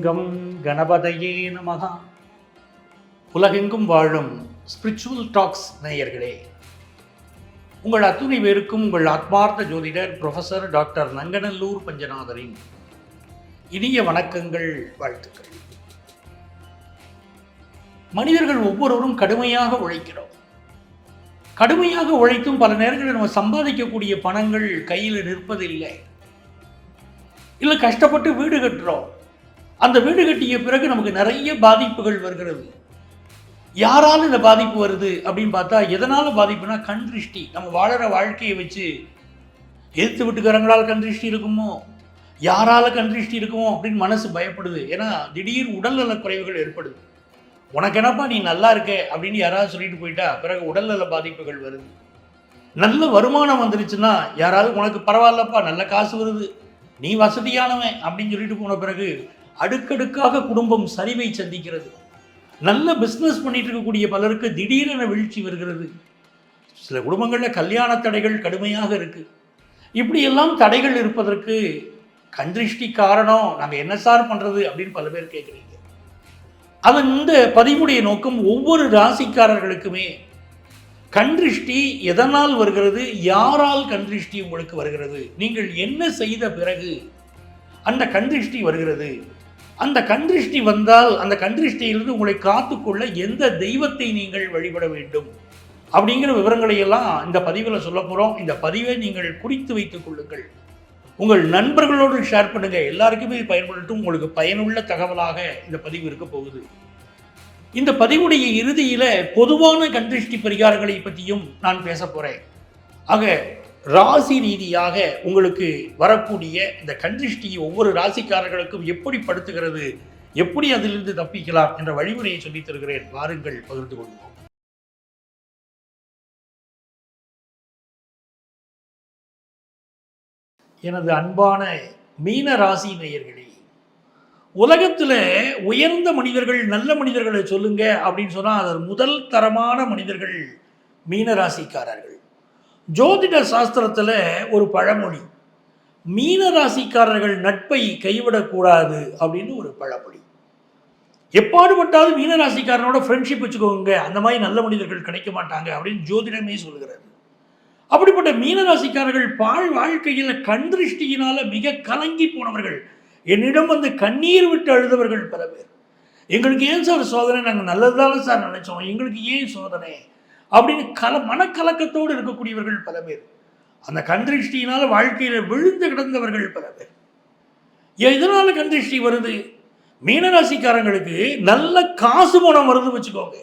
Come கணபதையே நமஹ. உலகெங்கும் வாழும் ஸ்பிரிச்சுவல் டாக்ஸ் நேயர்களே, உங்கள் அத்துணை பேருக்கும் உங்கள் ஆத்மார்த்த ஜோதிடர் ப்ரொஃபஸர் டாக்டர் நங்கநல்லூர் பஞ்சநாதரின் இனிய வணக்கங்கள், வாழ்த்துக்கள். மனிதர்கள் ஒவ்வொருவரும் கடுமையாக உழைக்கிறோம். கடுமையாக உழைத்தும் பல நேரங்களில் நம்ம சம்பாதிக்கக்கூடிய பணங்கள் கையில் நிற்பதில்லை. இல்லை, கஷ்டப்பட்டு வீடு கட்டுறோம். அந்த வீடு கட்டிய பிறகு நமக்கு நிறைய பாதிப்புகள் வருகிறது. யாரால் இந்த பாதிப்பு வருது அப்படின்னு பார்த்தா, எதனால் பாதிப்புனா கண் திருஷ்டி. நம்ம வாழற வாழ்க்கையை வச்சு எதிர்த்து வீட்டுக்காரங்களால் கண் திருஷ்டி இருக்குமோ, யாரால கண் திருஷ்டி இருக்குமோ அப்படின்னு மனசு பயப்படுது. ஏன்னா திடீர் உடல்நல குறைவுகள் ஏற்படுது. உனக்கு என்னப்பா நீ நல்லா இருக்க அப்படின்னு யாராவது சொல்லிட்டு போயிட்டா பிறகு உடல்நல பாதிப்புகள் வருது. நல்ல வருமானம் வந்துருச்சுன்னா யாராவது உனக்கு பரவாயில்லப்பா நல்ல காசு வருது, நீ வசதியானவன் அப்படின்னு சொல்லிட்டு போன பிறகு அடுக்கடுக்காக குடும்பம் சரிவை சந்திக்கிறது. நல்ல பிஸ்னஸ் பண்ணிட்டு இருக்கக்கூடிய பலருக்கு திடீரென வீழ்ச்சி வருகிறது. சில குடும்பங்களில் கல்யாண தடைகள் கடுமையாக இருக்கு. இப்படியெல்லாம் தடைகள் இருப்பதற்கு கண் திருஷ்டி காரணம். நாங்கள் என்ன சார் பண்ணுறது அப்படின்னு பல பேர் கேட்குறீங்க. அது இந்த பதிவுடைய நோக்கம், ஒவ்வொரு ராசிக்காரர்களுக்குமே கண் திருஷ்டி எதனால் வருகிறது, யாரால் கண் திருஷ்டி உங்களுக்கு வருகிறது, நீங்கள் என்ன செய்த பிறகு அந்த கண் திருஷ்டி வருகிறது, அந்த கண் திருஷ்டி வந்தால் அந்த கண் திருஷ்டியிலிருந்து உங்களை காத்துக்கொள்ள எந்த தெய்வத்தை நீங்கள் வழிபட வேண்டும் அப்படிங்கிற விவரங்களை எல்லாம் இந்த பதிவில் சொல்ல போகிறோம். இந்த பதிவை நீங்கள் குறித்து வைத்துக் கொள்ளுங்கள், உங்கள் நண்பர்களோடு ஷேர் பண்ணுங்கள். எல்லாருக்குமே பயன்படுத்தும், உங்களுக்கு பயனுள்ள தகவலாக இந்த பதிவு இருக்க போகுது. இந்த பதிவுடைய இறுதியில் பொதுவான கண் திருஷ்டி பரிகாரங்களை பற்றியும் நான் பேச போகிறேன். ஆக ராசி ரீதியாக உங்களுக்கு வரக்கூடிய இந்த கண் திருஷ்டி ஒவ்வொரு ராசிக்காரர்களுக்கும் எப்படி படுத்துகிறது, எப்படி அதிலிருந்து தப்பிக்கலாம் என்ற வழிமுறையை சொல்லித் தருகிறேன். வாருங்கள், பகிர்ந்து கொள்வோம். எனது அன்பான மீன ராசி நேயர்களே, உலகத்தில் உயர்ந்த மனிதர்கள், நல்ல மனிதர்களை சொல்லுங்க அப்படின்னு சொன்னால் அது முதல் தரமான மனிதர்கள் மீனராசிக்காரர்கள். ஜோதிட சாஸ்திரத்தில் ஒரு பழமொழி, மீனராசிக்காரர்கள் நட்பை கைவிடக்கூடாது அப்படின்னு ஒரு பழமொழி. எப்பாடுபட்டாலும் மீனராசிக்காரனோட ஃப்ரெண்ட்ஷிப் வச்சுக்கோங்க, அந்த மாதிரி நல்ல மனிதர்கள் கிடைக்க மாட்டாங்க அப்படின்னு ஜோதிடமே சொல்கிறது. அப்படிப்பட்ட மீனராசிக்காரர்கள் வாழ்க்கையில் கண் திருஷ்டியினால் மிக கலங்கி போனவர்கள், என்னிடம் வந்து கண்ணீர் விட்டு அழுதவர்கள் பல பேர். எங்களுக்கு ஏன் சார் சோதனை, நாங்கள் நல்லது தானே சார் நினைச்சோம், எங்களுக்கு ஏன் சோதனை அப்படின்னு மனக்கலக்கத்தோடு இருக்கக்கூடியவர்கள் பல பேர். அந்த கண் திருஷ்டியினால் வாழ்க்கையில் விழுந்து கிடந்தவர்கள் பல பேர். எதனால கண் திருஷ்டி வருது? மீனராசிக்காரங்களுக்கு நல்ல காசு பணம் வருது வச்சுக்கோங்க.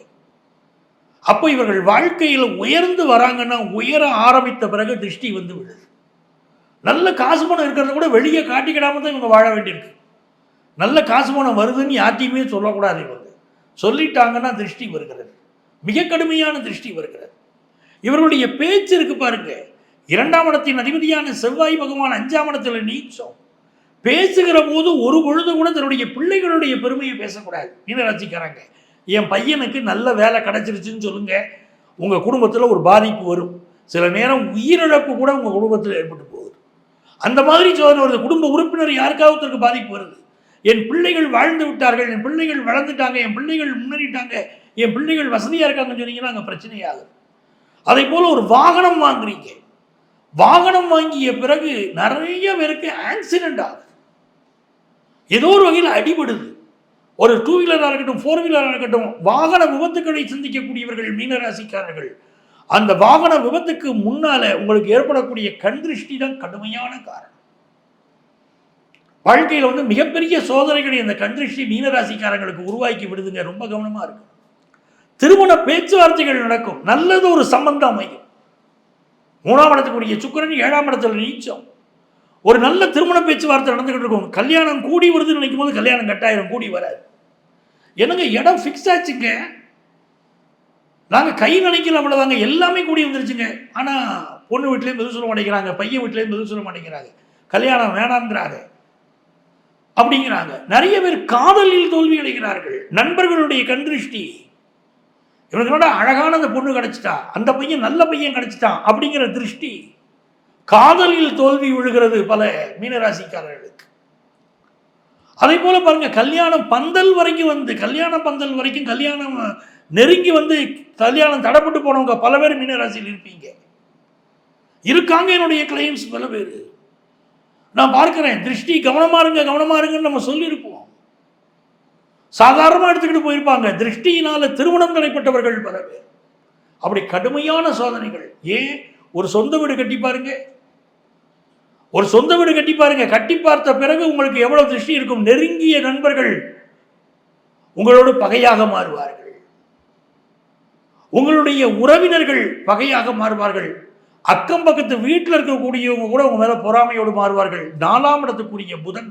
அப்போ இவர்கள் வாழ்க்கையில் உயர்ந்து வராங்கன்னா, உயர ஆரம்பித்த பிறகு திருஷ்டி வந்து விழுது. நல்ல காசு பணம் இருக்கிறத கூட வெளியே காட்டிக்கிடாம தான் இவங்க வாழ வேண்டியிருக்கு. நல்ல காசு பணம் வருதுன்னு யார்ட்டையுமே சொல்லக்கூடாது. இவங்க சொல்லிட்டாங்கன்னா திருஷ்டி வருகிறது, மிக கடுமையான திருஷ்டி வருகிறது. இவர்களுடைய பேச்சு இருக்கு பாருங்க, 2ஆம் இடத்தின் அதிபதியான செவ்வாய் பகவான் 5ஆம் இடத்துல நீச்சம். பேசுகிற போது ஒரு பொழுது கூட தன்னுடைய பிள்ளைகளுடைய பெருமையை பேசக்கூடாது. மீனராசிக்காரங்க, என் பையனுக்கு நல்ல வேலை கிடைச்சிருச்சுன்னு சொல்லுங்க, உங்கள் குடும்பத்தில் ஒரு பாதிப்பு வரும். சில நேரம் உயிரிழப்பு கூட உங்கள் குடும்பத்தில் ஏற்பட்டு போகுது. அந்த மாதிரி சோதனை வருது. குடும்ப உறுப்பினர் யாருக்காவது பாதிப்பு வருது. என் பிள்ளைகள் வாழ்ந்து விட்டார்கள், என் பிள்ளைகள் வளர்ந்துட்டாங்க, என் பிள்ளைகள் முன்னேறிட்டாங்க, என் பிள்ளைகள் வசதியாக இருக்காங்கன்னு சொன்னீங்கன்னா அங்கே பிரச்சனையாகுது. அதே போல் ஒரு வாகனம் வாங்குறீங்க, வாகனம் வாங்கிய பிறகு நிறைய பேருக்கு ஆக்சிடென்ட் ஆகுது, ஏதோ ஒரு வகையில் அடிபடுது. ஒரு 2 வீலராக இருக்கட்டும், 4 வீலராக இருக்கட்டும், வாகன விபத்துக்களை சந்திக்கக்கூடியவர்கள் மீனராசிக்காரர்கள். அந்த வாகன விபத்துக்கு முன்னால உங்களுக்கு ஏற்படக்கூடிய கண் திருஷ்டி தான் கடுமையான காரணம். வாழ்க்கையில் வந்து மிகப்பெரிய சோதனைகளை இந்த கண் திருஷ்டி மீனராசிக்காரங்களுக்கு உருவாக்கி விடுதுங்க. ரொம்ப கவனமா இருக்கு. திருமண பேச்சுவார்த்தைகள் நடக்கும், நல்லது ஒரு சம்பந்தம் அமையும். 3ஆம் இடத்துக்குரிய சுக்கிரன் 7ஆம் இடத்துல நீச்சம். ஒரு நல்ல திருமண பேச்சுவார்த்தை நடந்துகிட்டு இருக்கும், கல்யாணம் கூடி வருதுன்னு நினைக்கும் போது கல்யாணம் கட்டாயிரம், கூடி வராது. என்னங்க இடம் ஃபிக்ஸ் ஆச்சுங்க, நாங்கள் கை நினைக்கல, அவ்வளோதாங்க, எல்லாமே கூடி வந்துருச்சுங்க. ஆனால் பொண்ணு வீட்டிலேயும் பதில் சொல்ல மாட்டேங்கிறாங்க, பையன் வீட்டிலேயும் பதில் சொல்ல மாட்டேங்கிறாங்க, கல்யாணம் வேணாங்கிறாங்க அப்படிங்கிறாங்க. நிறைய பேர் காதலில் தோல்வி அடைகிறார்கள். நண்பர்களுடைய கண் திருஷ்டி, இவங்களோட அழகான அந்த பொண்ணு கிடைச்சிட்டா, அந்த பையன் நல்ல பையன் கிடைச்சிட்டான் அப்படிங்கிற திருஷ்டி, காதலில் தோல்வி விழுகிறது பல மீனராசிக்காரர்களுக்கு. அதே போல பாருங்க, கல்யாணம் பந்தல் வரைக்கும் வந்து, கல்யாண பந்தல் வரைக்கும் கல்யாணம் நெருங்கி வந்து கல்யாணம் தடைப்பட்டு போனவங்க பல பேர் மீனராசியில் இருப்பீங்க, இருக்காங்க. என்னுடைய கிளைண்ட்ஸ் பல பேர் நான் பார்க்கிறேன். திருஷ்டி கவனமா இருங்க, கவனமா இருங்கன்னு நம்ம சொல்லியிருப்போம். சாதாரணமாக எடுத்துக்கிட்டு போயிருப்பாங்க. திருஷ்டியினால திருமணம் தடைப்பட்டவர்கள் பல பேர். அப்படி கடுமையான சோதனைகள். ஏன்? ஒரு சொந்த வீடு கட்டி பாருங்க, ஒரு சொந்த வீடு கட்டி பாருங்க. கட்டி பார்த்த பிறகு உங்களுக்கு எவ்வளவு திருஷ்டி இருக்கும். நெருங்கிய நண்பர்கள் உங்களோடு பகையாக மாறுவார்கள், உங்களுடைய உறவினர்கள் பகையாக மாறுவார்கள், அக்கம் பக்கத்து வீட்டில் இருக்கக்கூடியவங்க கூட உங்க மேல பொறாமையோடு மாறுவார்கள். 4ஆம் இடத்துக்குரிய புதன்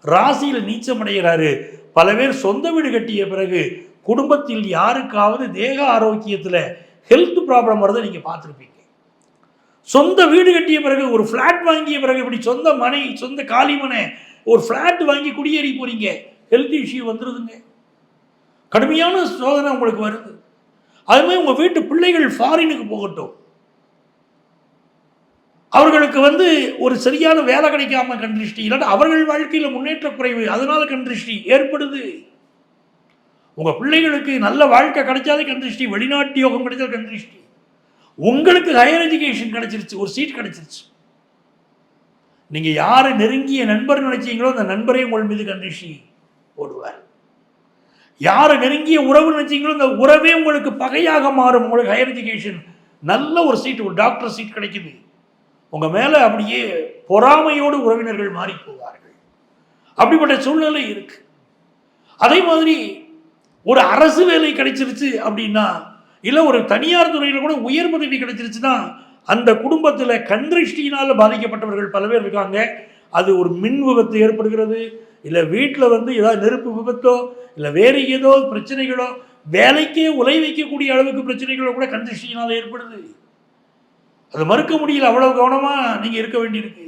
ராசியில் நீச்சம் அடைகிறாரு. பல பேர் சொந்த வீடு கட்டிய பிறகு குடும்பத்தில் யாருக்காவது தேக ஆரோக்கியத்தில் ஹெல்த் ப்ராப்ளம் வரதை நீங்க பார்த்துருப்பீங்க. சொந்த வீடு கட்டிய பிறகு, ஒரு ஃப்ளாட் வாங்கிய பிறகு, இப்படி சொந்த மனை, சொந்த காலிமனை, ஒரு ஃப்ளாட் வாங்கி குடியேறி போறீங்க, ஹெல்த் இஷ்யூ வந்துருதுங்க. கடுமையான சோதனை உங்களுக்கு வருது. அதுமாதிரி உங்க வீட்டு பிள்ளைகள் ஃபாரினுக்கு போகட்டும், அவர்களுக்கு வந்து ஒரு சரியான வேலை கிடைக்காம கண்திருஷ்டி, இல்லாட்டா அவர்கள் வாழ்க்கையில் முன்னேற்ற குறைவு, அதனால கண்திருஷ்டி ஏற்படுது. உங்க பிள்ளைகளுக்கு நல்ல வாழ்க்கை கிடைச்சாலே கண்திருஷ்டி, வெளிநாட்டு யோகம் கிடைச்சால் கண்திருஷ்டி. உங்களுக்கு ஹையர் எஜுகேஷன் கிடைச்சிருச்சு, ஒரு சீட் கிடைச்சிருச்சு, நீங்க யாரை நெருங்கிய நண்பர் நினைச்சீங்களோ அந்த நண்பரே உங்கள் மீது கண்திருஷ்டி போடுவார். யாரை நெருங்கிய உறவு நினைச்சீங்களோ அந்த உறவே உங்களுக்கு பகையாக மாறும். உங்களுக்கு ஹையர் எஜுகேஷன் நல்ல ஒரு சீட், ஒரு டாக்டர் சீட் கிடைக்குது, உங்க மேல அப்படியே பொறாமையோடு உறவினர்கள் மாறி போவார்கள். அப்படிப்பட்ட சூழ்நிலை இருக்கு. அதே மாதிரி ஒரு அரசு வேலை கிடைச்சிருச்சு அப்படின்னா, இல்லை ஒரு தனியார் துறையில் கூட உயர் பதவி கிடைச்சிருச்சுன்னா, அந்த குடும்பத்தில் கண்திருஷ்டியினால் பாதிக்கப்பட்டவர்கள் பல பேர் இருக்காங்க. அது ஒரு மின் விபத்து ஏற்படுகிறது, இல்லை வீட்டில் வந்து ஏதாவது நெருப்பு விபத்தோ, இல்லை வேறு ஏதோ பிரச்சனைகளோ, வேலைக்கே உலை வைக்கக்கூடிய அளவுக்கு பிரச்சனைகளோ கூட கண்திருஷ்டியினால் ஏற்படுது. அதை மறுக்க முடியல, அவ்வளவு கவனமாக நீங்கள் இருக்க வேண்டியிருக்கு.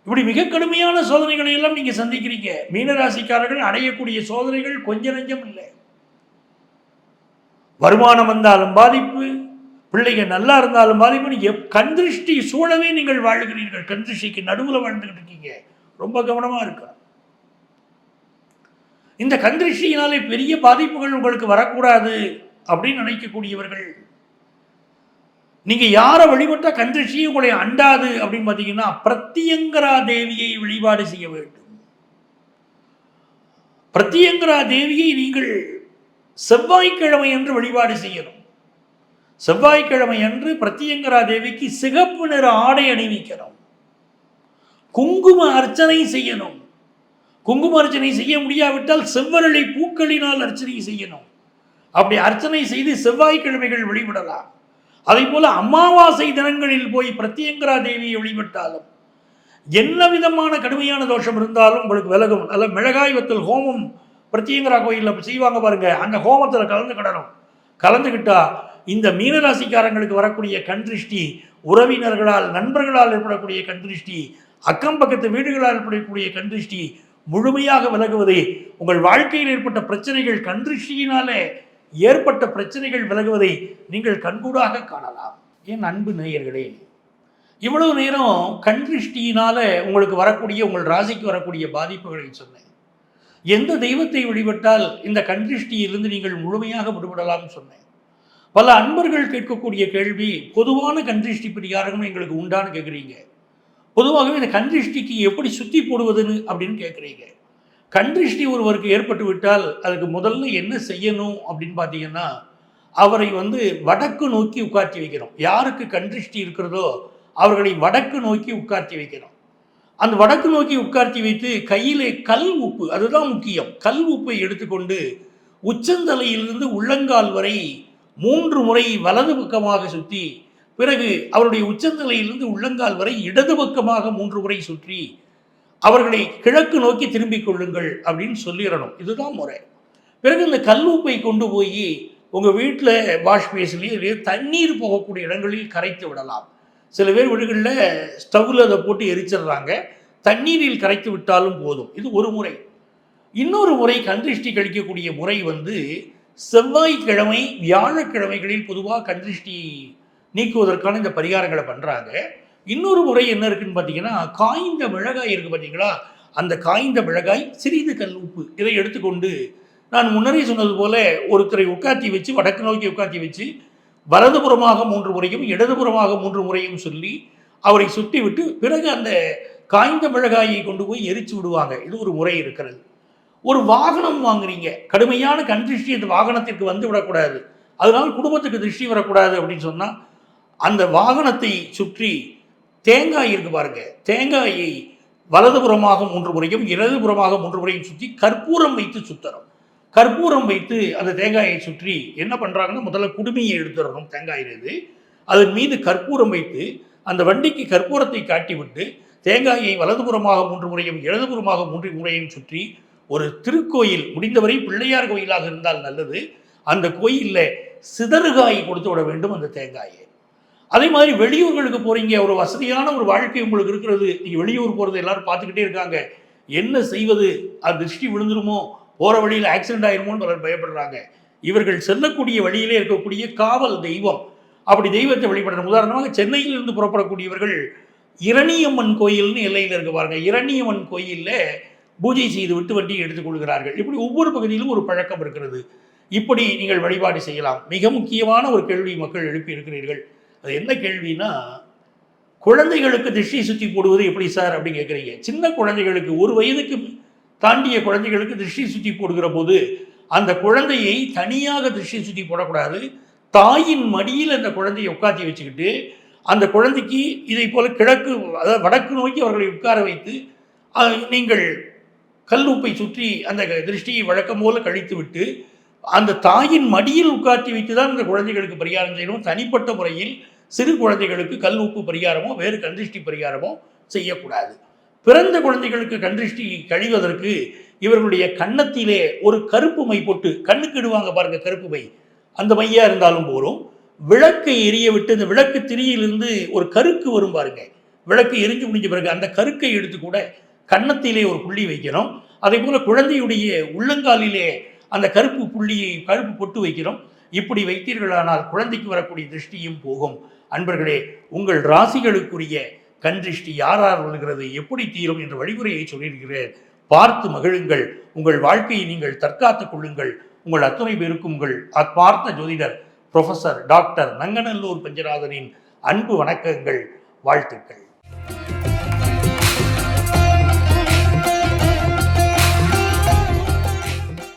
இப்படி மிக கடுமையான சோதனைகளை எல்லாம் நீங்கள் சந்திக்கிறீங்க. மீனராசிக்காரர்கள் அடையக்கூடிய சோதனைகள் கொஞ்ச நெஞ்சம் இல்லை. வருமானம் வந்தாலும் பாதிப்பு, பிள்ளைங்க நல்லா இருந்தாலும் பாதிப்பு. கண்திருஷ்டி சூழவே நீங்கள் வாழ்கிறீர்கள், கண்திருஷ்டிக்கு நடுவில் வாழ்ந்துகிட்டு இருக்கீங்க. ரொம்ப கவனமா இருக்க. இந்த கண்திருஷ்டியினாலே பெரிய பாதிப்புகள் உங்களுக்கு வரக்கூடாது அப்படின்னு நினைக்கக்கூடியவர்கள், நீங்க யாரை வழிபட்டா கண்திருஷ்டியை உங்களை அண்டாது அப்படின்னு பார்த்தீங்கன்னா, பிரத்யங்கரா தேவியை வழிபாடு செய்ய வேண்டும். பிரத்யங்கரா தேவியை நீங்கள் செவ்வாய்க்கிழமை அன்று வழிபாடு செய்யணும். செவ்வாய்க்கிழமை அன்று பிரத்யங்கரா தேவிக்கு சிகப்பு நிற ஆடை அணிவிக்கணும், குங்கும அர்ச்சனை செய்யணும். குங்கும அர்ச்சனை செய்ய முடியாவிட்டால் செவ்வரளி பூக்களினால் அர்ச்சனை செய்யணும். அப்படி அர்ச்சனை செய்து செவ்வாய்க்கிழமைகள் வழிபடலாம். அதே போல அமாவாசை தினங்களில் போய் பிரத்யங்கரா தேவியை வழிபட்டாலும், என்ன விதமான கடுமையான தோஷம் இருந்தாலும் உங்களுக்கு விலகும். நல்ல மிளகாய் வத்தல் ஹோமம் பிரத்யங்கரா கோயிலில் செய்வாங்க பாருங்க, அந்த ஹோமத்தில் கலந்துக்கிடணும். கலந்துக்கிட்டா இந்த மீனராசிக்காரங்களுக்கு வரக்கூடிய கண்திருஷ்டி, உறவினர்களால் நண்பர்களால் ஏற்படக்கூடிய கண்திருஷ்டி, அக்கம் பக்கத்து வீடுகளால் ஏற்படக்கூடிய கண்திருஷ்டி முழுமையாக விலகுவதே, உங்கள் வாழ்க்கையில் ஏற்பட்ட பிரச்சனைகள், கண்திருஷ்டியினாலே ஏற்பட்ட பிரச்சனைகள் விலகுவதை நீங்கள் கண்கூடாக காணலாம். என் அன்பு நேயர்களே, இவ்வளவு நேரம் கண்திருஷ்டியினால உங்களுக்கு வரக்கூடிய, உங்கள் ராசிக்கு வரக்கூடிய பாதிப்புகளை சொன்னேன். எந்த தெய்வத்தை வழிபட்டால் இந்த கண்திருஷ்டியிலிருந்து நீங்கள் முழுமையாக விடுபடலாம்னு சொன்னேன். பல அன்பர்கள் கேட்கக்கூடிய கேள்வி, பொதுவான கண்திருஷ்டி பரிகாரம் எங்களுக்கு உண்டான்னு கேட்குறீங்க. பொதுவாகவே இந்த கண்திருஷ்டிக்கு எப்படி சுத்தி போடுவதுன்னு அப்படின்னு கேட்குறீங்க. கண்திருஷ்டி ஒருவருக்கு ஏற்பட்டு விட்டால் அதுக்கு முதல்ல என்ன செய்யணும் அப்படின்னு பார்த்தீங்கன்னா, அவரை வந்து வடக்கு நோக்கி உட்கார்த்தி வைக்கணும். யாருக்கு கண்திருஷ்டி இருக்கிறதோ அவர்களை வடக்கு நோக்கி உட்கார்த்தி வைக்கணும். அந்த வடக்கு நோக்கி உட்கார்த்தி வைத்து கையிலே கல் உப்பு, அதுதான் முக்கியம், கல் உப்பை எடுத்துக்கொண்டு உச்சந்தலையிலிருந்து உள்ளங்கால் வரை 3 முறை வலது பக்கமாக சுற்றி, பிறகு அவருடைய உச்சந்தலையிலிருந்து உள்ளங்கால் வரை இடது பக்கமாக 3 முறை சுற்றி அவர்களை கிழக்கு நோக்கி திரும்பிக் கொள்ளுங்கள் அப்படின்னு சொல்லிடணும். இதுதான் முறை. பிறகு இந்த கல்லுப்பை கொண்டு போய் உங்கள் வீட்டில் வாஷ் பேஸ்லேயே தண்ணீர் போகக்கூடிய இடங்களில் கரைத்து விடலாம். சில பேர் வீடுகளில் ஸ்டவ்வில் அதை போட்டு எரிச்சிடுறாங்க, தண்ணீரில் கரைத்து விட்டாலும் போதும். இது ஒரு முறை. இன்னொரு முறை கண்திருஷ்டி கழிக்கக்கூடிய முறை வந்து செவ்வாய்க்கிழமை, வியாழக்கிழமைகளில் பொதுவாக கண்திருஷ்டி நீக்குவதற்கான இந்த பரிகாரங்களை பண்ணுறாங்க. இன்னொரு முறை என்ன இருக்குன்னு பார்த்தீங்கன்னா, காய்ந்த மிளகாய் இருக்குது பார்த்தீங்களா, அந்த காய்ந்த மிளகாய், சிறிது கல் உப்பு இதை எடுத்துக்கொண்டு நான் முன்னரே சொன்னது போல ஒருத்தரை உட்காத்தி வச்சு வடக்கு நோக்கி உட்காத்தி வச்சு வலதுபுறமாக 3 முறையும் இடதுபுறமாக 3 முறையும் சொல்லி அவரை சுற்றி விட்டு பிறகு அந்த காய்ந்த மிளகாயை கொண்டு போய் எரிச்சு விடுவாங்க. இது ஒரு முறை இருக்கிறது. ஒரு வாகனம் வாங்குறீங்க, கடுமையான கண் திருஷ்டி அந்த வாகனத்திற்கு வந்து விடக்கூடாது, அதனால் குடும்பத்துக்கு திருஷ்டி வரக்கூடாது அப்படின்னு சொன்னா அந்த வாகனத்தை சுற்றி தேங்காய் இருக்கு பாருங்க, தேங்காயை வலதுபுறமாக 3 முறையும் இடதுபுறமாக 3 முறையும் சுற்றி கற்பூரம் வைத்து சுத்தணும். கற்பூரம் வைத்து அந்த தேங்காயை சுற்றி என்ன பண்றாங்கன்னா, முதல்ல குடுமையை எடுத்துடணும் தேங்காயிலிருந்து, அதன் மீது கற்பூரம் வைத்து அந்த வண்டிக்கு கற்பூரத்தை காட்டிவிட்டு தேங்காயை வலதுபுறமாக 3 முறையும் இடதுபுறமாக 3 முறையும் சுற்றி ஒரு திருக்கோயில், முடிந்தவரை பிள்ளையார் கோயிலாக இருந்தால் நல்லது, அந்த கோயிலில் சிதறுகாய் கொடுத்து விட வேண்டும் அந்த தேங்காயை. அதே மாதிரி வெளியூர்களுக்கு போறீங்க, ஒரு வசதியான ஒரு வாழ்க்கை உங்களுக்கு இருக்கிறது, நீங்க வெளியூர் போறது எல்லாரும் பார்த்துக்கிட்டே இருக்காங்க, என்ன செய்வது, அது திருஷ்டி விழுந்துருமோ, போற வழியில் ஆக்சிடென்ட் ஆயிருமோன்னு பலர் பயப்படுறாங்க. இவர்கள் செல்லக்கூடிய வழியிலே இருக்கக்கூடிய காவல் தெய்வம், அப்படி தெய்வத்தை வழிபடணும். உதாரணமாக சென்னையிலிருந்து புறப்படக்கூடியவர்கள் இரணியம்மன் கோயில்னு எல்லையில் இருக்க பாருங்க, இரணியம்மன் கோயிலில் பூஜை செய்து விட்டு வண்டியை எடுத்துக்கொள்கிறார்கள். இப்படி ஒவ்வொரு பகுதியிலும் ஒரு பழக்கம் இருக்கிறது. இப்படி நீங்கள் வழிபாடு செய்யலாம். மிக முக்கியமான ஒரு கேள்வி மக்கள் எழுப்பி இருக்கிறீர்கள். அது என்ன கேள்வினா, குழந்தைகளுக்கு திருஷ்டி சுற்றி போடுவது எப்படி சார் அப்படின்னு கேட்குறீங்க. சின்ன குழந்தைகளுக்கு 1 வயதுக்கு தாண்டிய குழந்தைகளுக்கு திருஷ்டி சுற்றி போடுகிற போது அந்த குழந்தையை தனியாக திருஷ்டி சுற்றி போடக்கூடாது. தாயின் மடியில் அந்த குழந்தையை உட்காத்தி வச்சுக்கிட்டு அந்த குழந்தைக்கு இதை போல கிழக்கு, அதாவது வடக்கு நோக்கி அவர்களை உட்கார வைத்து நீங்கள் கல்லுப்பை சுற்றி அந்த திருஷ்டியை வழக்கம் போல கழித்து விட்டு அந்த தாயின் மடியில் உட்காத்தி வைத்து தான் அந்த குழந்தைகளுக்கு பரிகாரம் செய்யணும். தனிப்பட்ட முறையில் சிறு குழந்தைகளுக்கு கல் உப்பு பரிகாரமோ வேறு கந்திருஷ்டி பரிகாரமோ செய்யக்கூடாது. பிறந்த குழந்தைகளுக்கு கந்திருஷ்டி கழிவதற்கு இவர்களுடைய கன்னத்திலே ஒரு கருப்பு மை போட்டு, கண்ணுக்கு இடுவாங்க பாருங்க கருப்பு மை, அந்த மையா இருந்தாலும் போரும். விளக்கை எரிய விட்டு அந்த விளக்கு திரியிலிருந்து ஒரு கருக்கு வரும் பாருங்க, விளக்கு எரிஞ்சு முடிஞ்ச பிறகு அந்த கருக்கை எடுத்து கூட கன்னத்திலே ஒரு புள்ளி வைக்கணும். அதே போல குழந்தையுடைய உள்ளங்காலிலே அந்த கருப்பு புள்ளியை, கருப்பு பொட்டு வைக்கிறோம். இப்படி வைத்தீர்களானால் குழந்தைக்கு வரக்கூடிய திருஷ்டியும் போகும். அன்பர்களே, உங்கள் ராசிகளுக்குரிய கண் திருஷ்டி யார் வருகிறது, எப்படி தீரும் என்ற வழிமுறையை சொல்லியிருக்கிறேன். பார்த்து மகிழுங்கள். உங்கள் வாழ்க்கையை நீங்கள் தற்காத்துக் கொள்ளுங்கள். உங்கள் அத்துணை பேருக்கும் உங்கள் ஆத்மார்த்த ஜோதிடர் புரொஃபசர் டாக்டர் நங்கநல்லூர் பஞ்சநாதனின் அன்பு வணக்கங்கள், வாழ்த்துக்கள்.